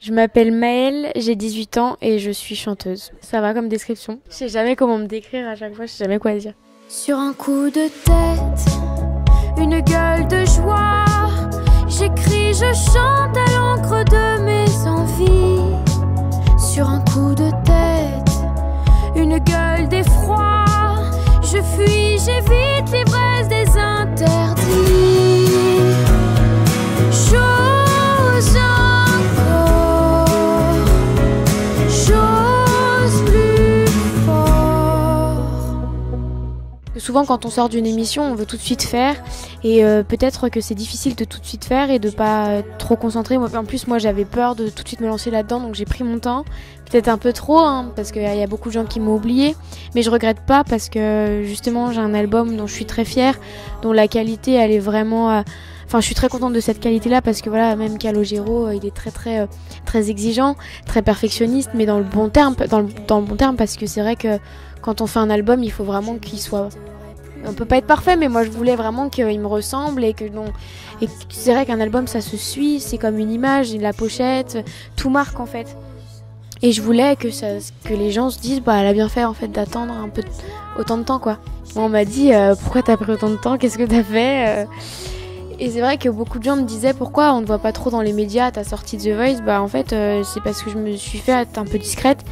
Je m'appelle Maëlle, j'ai 18 ans et je suis chanteuse. Ça va comme description? Je sais jamais comment me décrire à chaque fois, je sais jamais quoi dire. Sur un coup de tête, une gueule de joie, j'écris, je chante à l'encre de mes envies. Sur un coup de tête, une gueule d'effroi, je fuis, j'évite l'ivresse des interdits. J'ose encore, j'ose plus fort. Souvent quand on sort d'une émission, on veut tout de suite faire et peut-être que c'est difficile de tout de suite faire et de pas trop concentrer. En plus, moi j'avais peur de tout de suite me lancer là-dedans, donc j'ai pris mon temps. Peut-être un peu trop, hein, parce qu'il y a beaucoup de gens qui m'ont oublié, mais je regrette pas parce que justement j'ai un album dont je suis très fière, dont la qualité elle est vraiment... Enfin, je suis très contente de cette qualité-là parce que voilà, même Calogero, il est très exigeant, très perfectionniste, mais dans le bon terme, dans le bon terme, parce que c'est vrai que quand on fait un album, il faut vraiment qu'il soit... On peut pas être parfait, mais moi je voulais vraiment qu'il me ressemble et que c'est vrai qu'un album ça se suit, c'est comme une image, la pochette, tout marque en fait. Et je voulais que les gens se disent, bah elle a bien fait en fait d'attendre un peu autant de temps quoi. Moi, on m'a dit pourquoi t'as pris autant de temps, qu'est-ce que t'as fait Et c'est vrai que beaucoup de gens me disaient pourquoi on ne voit pas trop dans les médias à ta sortie de The Voice. Bah en fait c'est parce que je me suis fait être un peu discrète.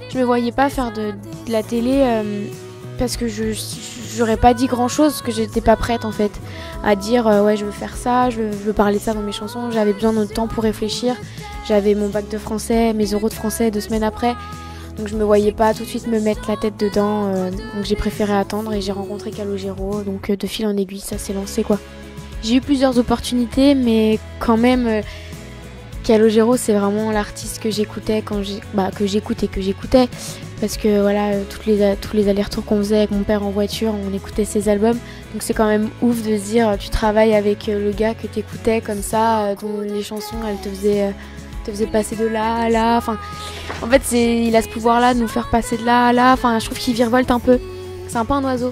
Je me voyais pas faire de la télé parce que j'aurais pas dit grand chose, parce que j'étais pas prête en fait à dire ouais je veux faire ça, je veux parler de ça dans mes chansons. J'avais besoin de temps pour réfléchir. J'avais mon bac de français, mes euros de français 2 semaines après. Donc je me voyais pas tout de suite me mettre la tête dedans. Donc j'ai préféré attendre et j'ai rencontré Calogero. Donc de fil en aiguille ça s'est lancé quoi. J'ai eu plusieurs opportunités, mais quand même, Calogero, c'est vraiment l'artiste que j'écoutais que j'écoutais. Parce que voilà, tous les allers-retours qu'on faisait avec mon père en voiture, on écoutait ses albums. Donc c'est quand même ouf de se dire, tu travailles avec le gars que t'écoutais comme ça, dont les chansons, elles te faisaient passer de là à là. Enfin, en fait, il a ce pouvoir-là de nous faire passer de là à là. Enfin, je trouve qu'il virevolte un peu. C'est un peu un oiseau.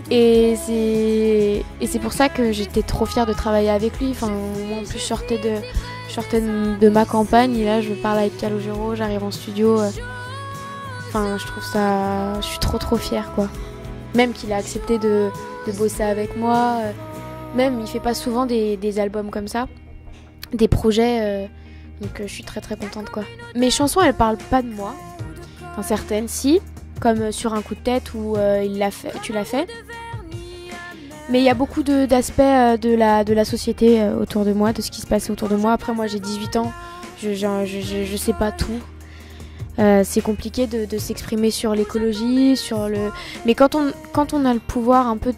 Et c'est pour ça que j'étais trop fière de travailler avec lui. Enfin, moi en plus je sortais de ma campagne et là je parle avec Calogero, j'arrive en studio. Enfin, je suis trop fière quoi. Même qu'il a accepté de bosser avec moi. Même il fait pas souvent des albums comme ça, des projets. Donc je suis très contente quoi. Mes chansons elles parlent pas de moi. Enfin certaines si. Comme sur un coup de tête où tu l'as fait. Mais il y a beaucoup d'aspects de la société autour de moi, de ce qui se passe autour de moi. Après moi j'ai 18 ans, je sais pas tout. C'est compliqué de s'exprimer sur l'écologie, mais quand on a le pouvoir un peu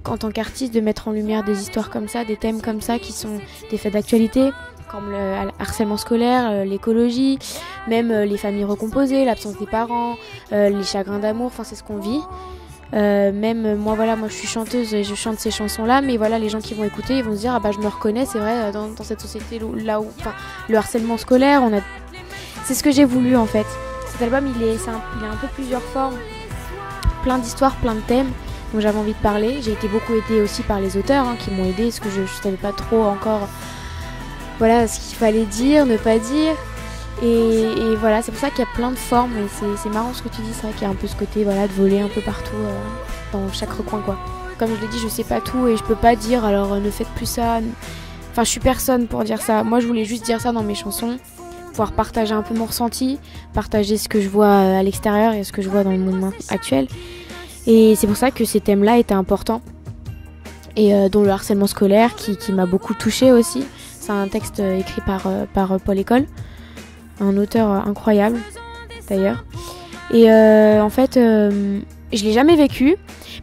en tant qu'artiste de mettre en lumière des histoires comme ça, des thèmes comme ça qui sont des faits d'actualité, comme le harcèlement scolaire, l'écologie, même les familles recomposées, l'absence des parents, les chagrins d'amour, enfin c'est ce qu'on vit. Même moi je suis chanteuse et je chante ces chansons-là, mais voilà les gens qui vont écouter, ils vont se dire ah bah je me reconnais, c'est vrai dans cette société là où le harcèlement scolaire, c'est ce que j'ai voulu en fait. Cet album il a un peu plusieurs formes, plein d'histoires, plein de thèmes. Donc j'avais envie de parler. J'ai été beaucoup aidée aussi par les auteurs qui m'ont aidée parce que je savais pas trop encore voilà ce qu'il fallait dire, ne pas dire. Et voilà, c'est pour ça qu'il y a plein de formes et c'est marrant ce que tu dis, c'est vrai qu'il y a un peu ce côté voilà, de voler un peu partout dans chaque recoin quoi. Comme je l'ai dit, je sais pas tout et je peux pas dire alors ne faites plus ça. Enfin je suis personne pour dire ça. Moi je voulais juste dire ça dans mes chansons, pouvoir partager un peu mon ressenti, partager ce que je vois à l'extérieur et ce que je vois dans le monde actuel. Et c'est pour ça que ces thèmes-là étaient importants. Et dont le harcèlement scolaire qui m'a beaucoup touchée aussi. C'est un texte écrit par Paul École, un auteur incroyable d'ailleurs. Et en fait, je l'ai jamais vécu,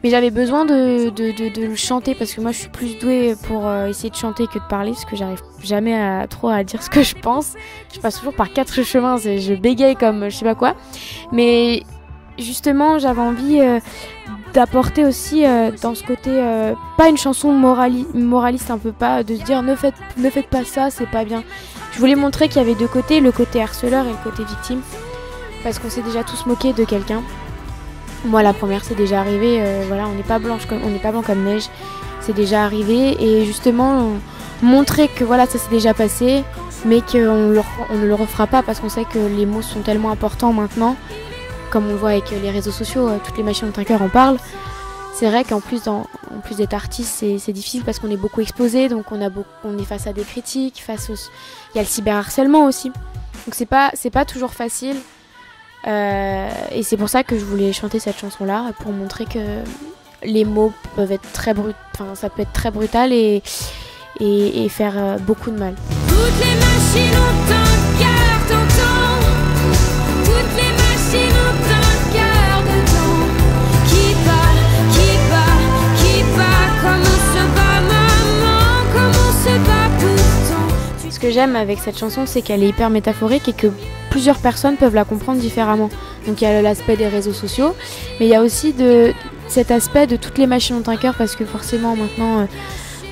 mais j'avais besoin de le chanter parce que moi je suis plus douée pour essayer de chanter que de parler parce que j'arrive jamais trop à dire ce que je pense. Je passe toujours par 4 chemins, je bégaye comme je sais pas quoi. Mais justement, j'avais envie d'apporter aussi dans ce côté, pas une chanson moraliste un peu, pas de se dire ne faites pas ça, c'est pas bien. Je voulais montrer qu'il y avait deux côtés, le côté harceleur et le côté victime, parce qu'on s'est déjà tous moqué de quelqu'un. Moi la première c'est déjà arrivé, voilà, on n'est pas blanc comme neige, c'est déjà arrivé et justement montrer que voilà ça s'est déjà passé, mais qu'on ne le refera pas parce qu'on sait que les mots sont tellement importants maintenant, comme on le voit avec les réseaux sociaux, toutes les machines ont un cœur en parlent. C'est vrai qu'en plus, d'être artiste, c'est difficile parce qu'on est beaucoup exposé, donc on est face à des critiques, il y a le cyberharcèlement aussi. Donc c'est pas toujours facile. Et c'est pour ça que je voulais chanter cette chanson-là, pour montrer que les mots peuvent être ça peut être très brutal et faire beaucoup de mal. Toutes les machines ont un cœur, t'entends? Toutes les machines ont un cœur dedans. Qui bat, comment se bat maman, comment se bat pourtant. Ce que j'aime avec cette chanson, c'est qu'elle est hyper métaphorique et que plusieurs personnes peuvent la comprendre différemment. Donc il y a l'aspect des réseaux sociaux, mais il y a aussi cet aspect de toutes les machines ont un cœur, parce que forcément maintenant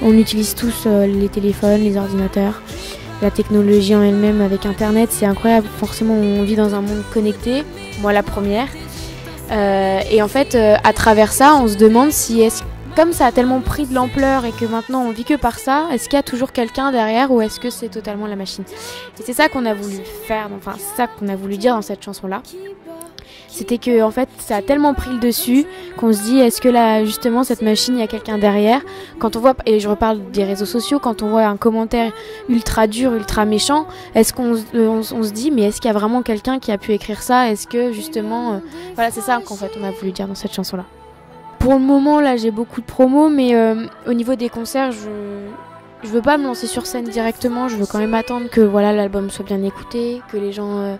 on utilise tous les téléphones, les ordinateurs, la technologie en elle-même avec internet, c'est incroyable. Forcément on vit dans un monde connecté, moi la première. Et en fait à travers ça on se demande si comme ça a tellement pris de l'ampleur et que maintenant on vit que par ça, est-ce qu'il y a toujours quelqu'un derrière ou est-ce que c'est totalement la machine? Et c'est ça qu'on a voulu faire, c'est ça qu'on a voulu dire dans cette chanson-là. C'était que en fait ça a tellement pris le dessus qu'on se dit est-ce que là justement cette machine, il y a quelqu'un derrière? Quand on voit, et je reparle des réseaux sociaux, quand on voit un commentaire ultra dur, ultra méchant, est-ce qu'on se dit mais est-ce qu'il y a vraiment quelqu'un qui a pu écrire ça? Est-ce que justement voilà, c'est ça qu'en fait on a voulu dire dans cette chanson-là. Pour le moment là j'ai beaucoup de promos, mais au niveau des concerts je veux pas me lancer sur scène directement, je veux quand même attendre que voilà l'album soit bien écouté, que les gens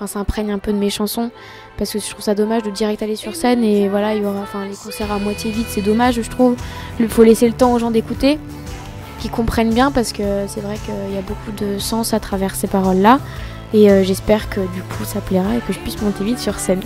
s'imprègnent un peu de mes chansons, parce que je trouve ça dommage de direct aller sur scène et voilà il y aura les concerts à moitié vides, c'est dommage je trouve. Il faut laisser le temps aux gens d'écouter, qu'ils comprennent bien, parce que c'est vrai qu'il y a beaucoup de sens à travers ces paroles là et j'espère que du coup ça plaira et que je puisse monter vite sur scène.